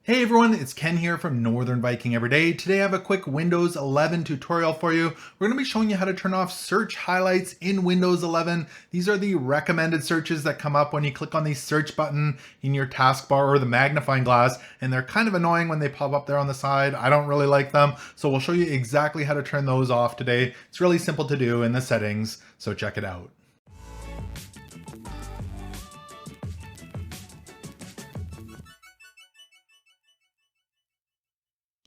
Hey everyone, it's Ken here from Northern Viking Everyday. Today I have a quick Windows 11 tutorial for you. We're going to be showing you how to turn off search highlights in Windows 11. These are the recommended searches that come up when you click on the search button in your taskbar or the magnifying glass, and they're kind of annoying when they pop up there on the side. I don't really like them, so we'll show you exactly how to turn those off today. It's really simple to do in the settings, so check it out.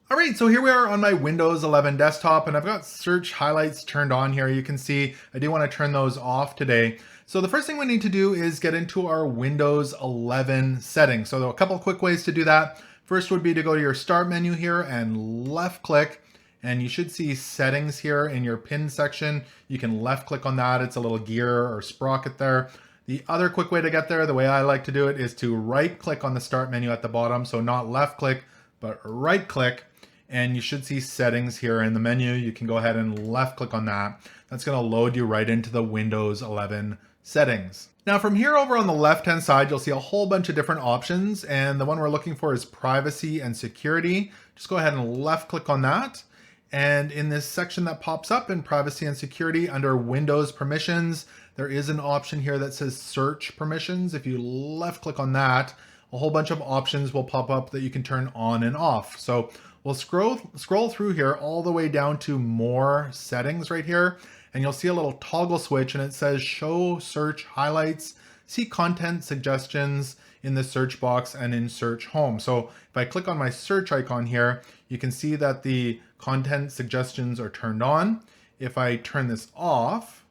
All right, so here we are on my Windows 11 desktop, and I've got search highlights turned on here. You can see I do want to turn those off today. So the first thing we need to do is get into our Windows 11 settings. So there are a couple quick ways to do that. First would be to go to your Start menu here and left click, and you should see settings here in your pin section. You can left click on that. It's a little gear or sprocket there. The other quick way to get there, the way I like to do it, is to right click on the Start menu at the bottom. So not left click, but right click. And you should see settings here in the menu. You can go ahead and left click on that. That's going to load you right into the Windows 11 settings. Now from here over on the left hand side, you'll see a whole bunch of different options, and the one we're looking for is privacy and security. Just go ahead and left click on that. And in this section that pops up in privacy and security under Windows permissions, there is an option here that says search permissions. If you left click on that, a whole bunch of options will pop up that you can turn on and off. So we'll scroll through here all the way down to more settings right here, and you'll see a little toggle switch, and it says show search highlights, see content suggestions in the search box and in search home. So if I click on my search icon here, you can see that the content suggestions are turned on. If I turn this off,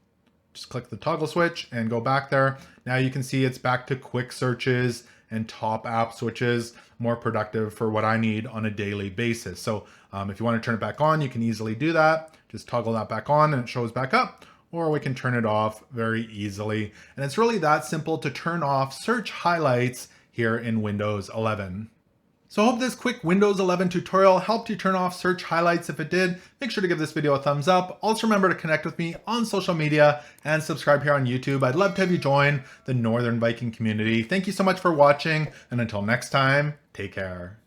just click the toggle switch and go back there. Now you can see it's back to quick searches and top app switches, more productive for what I need on a daily basis. So if you want to turn it back on, you can easily do that. Just toggle that back on and it shows back up, or we can turn it off very easily. And it's really that simple to turn off search highlights here in Windows 11. So I hope this quick Windows 11 tutorial helped you turn off search highlights. If it did, make sure to give this video a thumbs up. Also remember to connect with me on social media and subscribe here on YouTube. I'd love to have you join the Northern Viking community. Thank you so much for watching, and until next time, take care.